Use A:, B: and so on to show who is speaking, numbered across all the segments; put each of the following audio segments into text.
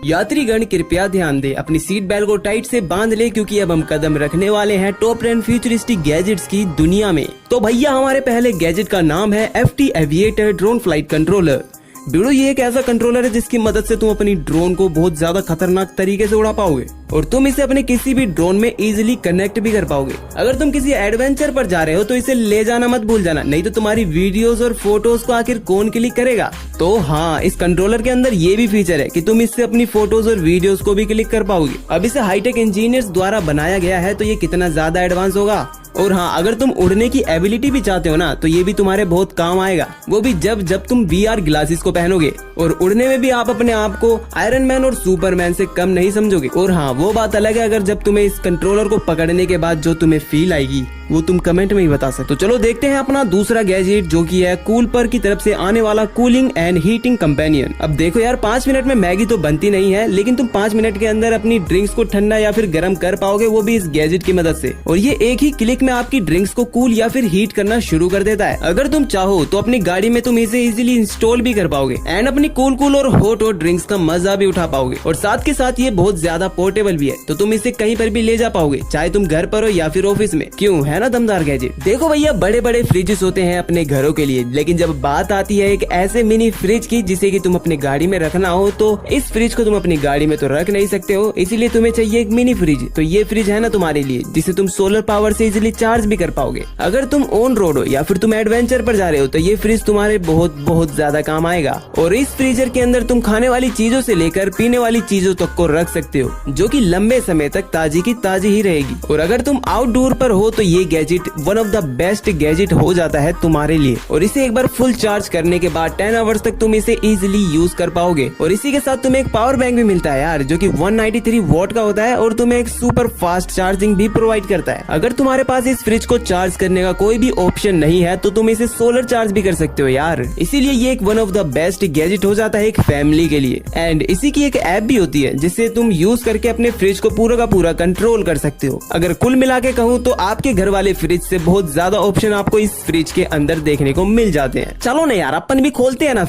A: यात्रीगण कृपया ध्यान दें, अपनी सीट बेल्ट को टाइट से बांध ले क्योंकि अब हम कदम रखने वाले हैं टॉप 10 फ्यूचरिस्टिक गैजेट्स की दुनिया में। तो भैया हमारे पहले गैजेट का नाम है FT aviator drone flight controller. बिड़ो ये एक ऐसा कंट्रोलर है जिसकी मदद से तुम अपनी ड्रोन को बहुत ज्यादा खतरनाक तरीके से उड़ा पाओगे और तुम इसे अपने किसी भी ड्रोन में इजीली कनेक्ट भी कर पाओगे। अगर तुम किसी एडवेंचर पर जा रहे हो तो इसे ले जाना मत भूल जाना, नहीं तो तुम्हारी वीडियोस और फोटोज को आखिर कौन क्लिक करेगा। तो हाँ, इस कंट्रोलर के अंदर ये भी फीचर है कि तुम इससे अपनी फोटोज और वीडियोस को भी क्लिक कर पाओगे। अब इसे हाईटेक इंजीनियर्स द्वारा बनाया गया है तो ये कितना ज्यादा एडवांस होगा। और हाँ, अगर तुम उड़ने की एबिलिटी भी चाहते हो ना तो ये भी तुम्हारे बहुत काम आएगा, वो भी जब तुम VR ग्लासेस को पहनोगे और उड़ने में भी आप अपने आप को आयरन मैन और सुपरमैन से कम नहीं समझोगे। और हाँ, वो बात अलग है अगर जब तुम्हें इस कंट्रोलर को पकड़ने के बाद जो तुम्हें फील आएगी वो तुम कमेंट में ही बता सकते। तो चलो देखते हैं अपना दूसरा गैजेट जो कि है कूलपर की तरफ से आने वाला कूलिंग एंड हीटिंग कंपेनियन। अब देखो यार, 5 मिनट में मैगी तो बनती नहीं है, लेकिन तुम 5 मिनट के अंदर अपनी ड्रिंक्स को ठंडा या फिर गर्म कर पाओगे, वो भी इस गैजेट की मदद से। और ये एक ही क्लिक में आपकी ड्रिंक्स को कूल या फिर हीट करना शुरू कर देता है। अगर तुम चाहो तो अपनी गाड़ी में तुम इसे इजीली इंस्टॉल भी कर पाओगे एंड अपनी कूल और हॉट ड्रिंक्स का मजा भी उठा पाओगे। और साथ के साथ ये बहुत ज्यादा पोर्टेबल भी है, तो तुम इसे कहीं पर भी ले जा पाओगे, चाहे तुम घर पर हो या फिर ऑफिस में। क्यों, है ना दमदार गैजेट। देखो भैया, बड़े बड़े फ्रिजेस होते हैं अपने घरों के लिए, लेकिन जब बात आती है एक ऐसे मिनी फ्रिज की जिसे कि तुम अपनी गाड़ी में रखना हो, तो इस फ्रिज को तुम अपनी गाड़ी में तो रख नहीं सकते हो, इसीलिए तुम्हें चाहिए एक मिनी फ्रिज। तो ये फ्रिज है ना तुम्हारे लिए, जिसे तुम सोलर पावर से इजीली चार्ज भी कर पाओगे। अगर तुम ऑन रोड हो या फिर तुम एडवेंचर पर जा रहे हो तो ये फ्रिज तुम्हारे बहुत ज्यादा काम आएगा। और इस फ्रीजर के अंदर तुम खाने वाली चीजों से लेकर पीने वाली चीजों तक को रख सकते हो, जो कि लंबे समय तक ताजी की ताजी ही रहेगी। और अगर तुम आउटडोर पर हो तो ये gadget one of the best gadget हो जाता है तुम्हारे लिए। और इसे एक बार फुल चार्ज करने के बाद 10 आवर्स तक तुम इसे इजीली यूज कर पाओगे। और इसी के साथ तुम्हें एक पावर बैंक भी मिलता है यार, जो कि 193 वॉट का होता है और तुम्हें एक सुपर फास्ट चार्जिंग भी प्रोवाइड करता है। अगर तुम्हारे पास इस फ्रिज को चार्ज करने का कोई भी ऑप्शन नहीं है तो तुम इसे सोलर चार्ज भी कर सकते हो यार। इसीलिए ये एक one of the best gadget हो जाता है एक फैमिली के लिए। एंड इसी की एक ऐप भी होती है जिससे तुम यूज करके अपने फ्रिज को पूरा का पूरा कंट्रोल कर सकते हो। अगर कुल मिला के कहूँ तो आपके घर वाले फ्रिज से बहुत ज्यादा ऑप्शन आपको इस फ्रिज के अंदर देखने को मिल जाते हैं। चलो ना यार, अपन भी खोलते हैं ना।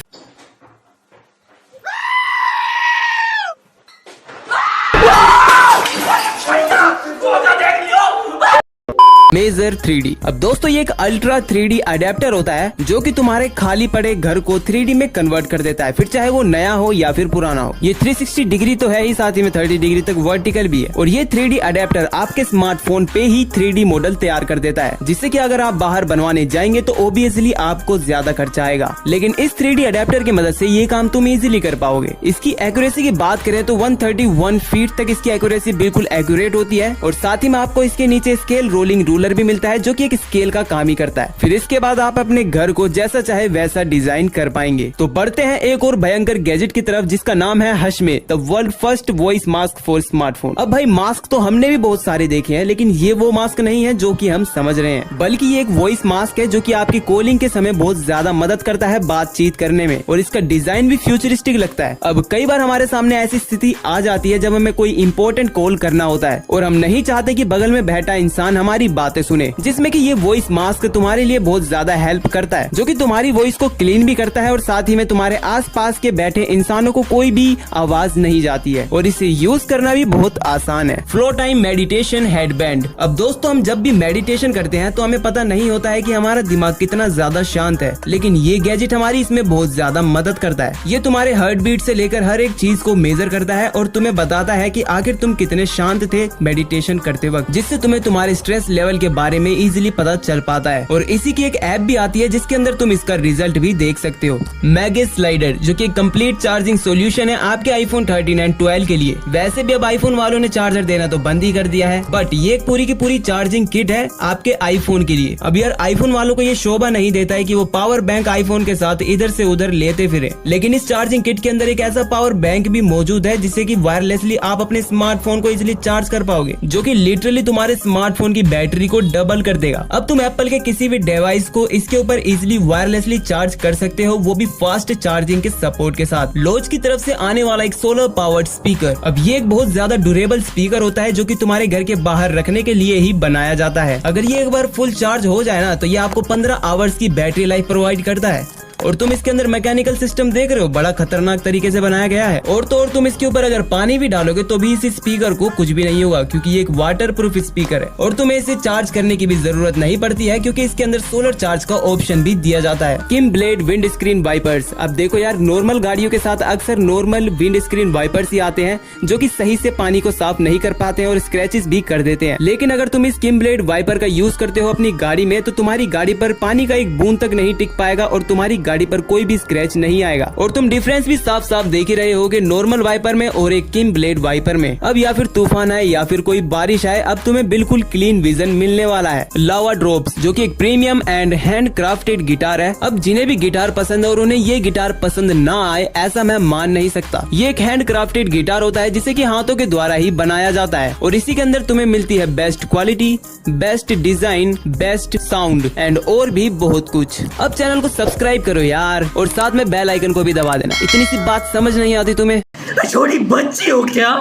A: Major 3D। अब दोस्तों ये एक अल्ट्रा 3D अडेप्टर होता है जो कि तुम्हारे खाली पड़े घर को 3D में कन्वर्ट कर देता है, फिर चाहे वो नया हो या फिर पुराना हो। ये 360 डिग्री तो है ही, साथ ही में 30 डिग्री तक वर्टिकल भी है। और ये 3D अडेप्टर आपके स्मार्टफोन पे ही 3D मॉडल तैयार कर देता है, जिससे कि अगर आप बाहर बनवाने जाएंगे तो ओबियसली आपको ज्यादा खर्चा आएगा, लेकिन इस 3D अडेप्टर की मदद से ये काम तुम इजीली कर पाओगे। इसकी एक्यूरेसी की बात करें तो 131 फीट तक इसकी एक्यूरेसी बिल्कुल एक्यूरेट होती है। और साथ ही में आपको इसके नीचे स्केल रोलिंग रूलर भी मिलता है जो कि एक स्केल का काम ही करता है। फिर इसके बाद आप अपने घर को जैसा चाहे वैसा डिजाइन कर पाएंगे। तो बढ़ते हैं एक और भयंकर गैजेट की तरफ जिसका नाम है हशमे, the world first voice mask for smartphone. अब भाई, मास्क तो हमने भी बहुत सारे देखे हैं, लेकिन ये वो मास्क नहीं है जो कि हम समझ रहे हैं, बल्कि ये एक वॉइस मास्क है जो कि आपकी कॉलिंग के समय बहुत ज्यादा मदद करता है बातचीत करने में। और इसका डिजाइन भी फ्यूचरिस्टिक लगता है। अब कई बार हमारे सामने ऐसी स्थिति आ जाती है जब हमें कोई इंपॉर्टेंट कॉल करना होता है और हम नहीं चाहते कि बगल में बैठा इंसान हमारी बातें सुने, जिसमें कि ये वॉइस मास्क तुम्हारे लिए बहुत ज्यादा हेल्प करता है, जो कि तुम्हारी वॉइस को क्लीन भी करता है और साथ ही में तुम्हारे आसपास के बैठे इंसानों को कोई भी आवाज नहीं जाती है। और इसे यूज करना भी बहुत आसान है। Flow time meditation headband. अब दोस्तों, हम जब भी मेडिटेशन करते हैं तो हमें पता नहीं होता है कि हमारा दिमाग कितना ज्यादा शांत है, लेकिन ये गैजेट हमारी इसमें बहुत ज्यादा मदद करता है। ये तुम्हारे हार्ट बीट से लेकर हर एक चीज को मेजर करता है और तुम्हें बताता है कि आखिर तुम कितने शांत थे मेडिटेशन करते वक्त, जिससे तुम्हें तुम्हारे स्ट्रेस लेवल के बारे में इजीली पता चल पाता है। और इसी की एक ऐप भी आती है जिसके अंदर तुम इसका रिजल्ट भी देख सकते हो। मैगे स्लाइडर, जो कि कंप्लीट चार्जिंग सॉल्यूशन है आपके आईफोन 13 एंड 12 के लिए। वैसे भी अब आईफोन वालों ने चार्जर देना तो बंद ही कर दिया है, बट ये एक पूरी की पूरी चार्जिंग किट है आपके आईफोन के लिए। अब यार, आईफोन वालों को ये शोभा नहीं देता है कि वो पावर बैंक आईफोन के साथ इधर से उधर लेते फिरे, लेकिन इस चार्जिंग किट के अंदर एक ऐसा पावर बैंक भी मौजूद है जिससे कि वायरलेसली आप अपने स्मार्टफोन को इजीली चार्ज कर पाओगे, जो कि लिटरली तुम्हारे स्मार्टफोन की बैटरी को डबल कर देगा। अब तुम एप्पल के किसी भी डिवाइस को इसके ऊपर इजीली वायरलेसली चार्ज कर सकते हो, वो भी फास्ट चार्जिंग के सपोर्ट के साथ। लॉज की तरफ से आने वाला एक सोलर पावर्ड स्पीकर। अब ये एक बहुत ज्यादा ड्यूरेबल स्पीकर होता है जो कि तुम्हारे घर के बाहर रखने के लिए ही बनाया जाता है। अगर ये एक बार फुल चार्ज हो जाए ना तो ये आपको 15 आवर्स की बैटरी लाइफ प्रोवाइड करता है। और तुम इसके अंदर मैकेनिकल सिस्टम देख रहे हो, बड़ा खतरनाक तरीके से बनाया गया है। और तो और तुम इसके ऊपर अगर पानी भी डालोगे तो भी इस स्पीकर को कुछ भी नहीं होगा, क्योंकि ये एक वाटर प्रूफ स्पीकर है। और तुम्हें इसे चार्ज करने की भी जरूरत नहीं पड़ती है, क्योंकि इसके अंदर सोलर चार्ज का ऑप्शन भी दिया जाता है। किम ब्लेड विंड स्क्रीन वाइपर्स। अब देखो यार, नॉर्मल गाड़ियों के साथ अक्सर नॉर्मल विंड स्क्रीन वाइपर्स ही आते हैं जो कि सही से पानी को साफ नहीं कर पाते हैं और स्क्रैचेस भी कर देते हैं। लेकिन अगर तुम इस किम ब्लेड वाइपर का यूज करते हो अपनी गाड़ी में, तो तुम्हारी गाड़ी पर पानी का एक बूंद तक नहीं टिक पाएगा और तुम्हारी गाड़ी पर कोई भी स्क्रैच नहीं आएगा। और तुम डिफरेंस भी साफ साफ देख ही रहे होगे नॉर्मल वाइपर में और एक किम ब्लेड वाइपर में। अब या फिर तूफान आए या फिर कोई बारिश आए, अब तुम्हें बिल्कुल क्लीन विजन मिलने वाला है। लावा ड्रॉप्स, जो कि एक premium and hand crafted guitar है। अब जिन्हें भी गिटार पसंद है और उन्हें ये गिटार पसंद ना आए, ऐसा मैं मान नहीं सकता। ये एक हैंड क्राफ्टेड गिटार होता है जिसे कि हाथों के द्वारा ही बनाया जाता है और इसी के अंदर तुम्हें मिलती है best quality, best design, best sound and और भी बहुत कुछ। अब चैनल को सब्सक्राइब करो यार, और साथ में बेल आइकन को भी दबा देना। इतनी सी बात समझ नहीं आती तुम्हें?
B: छोटी बच्ची हो क्या?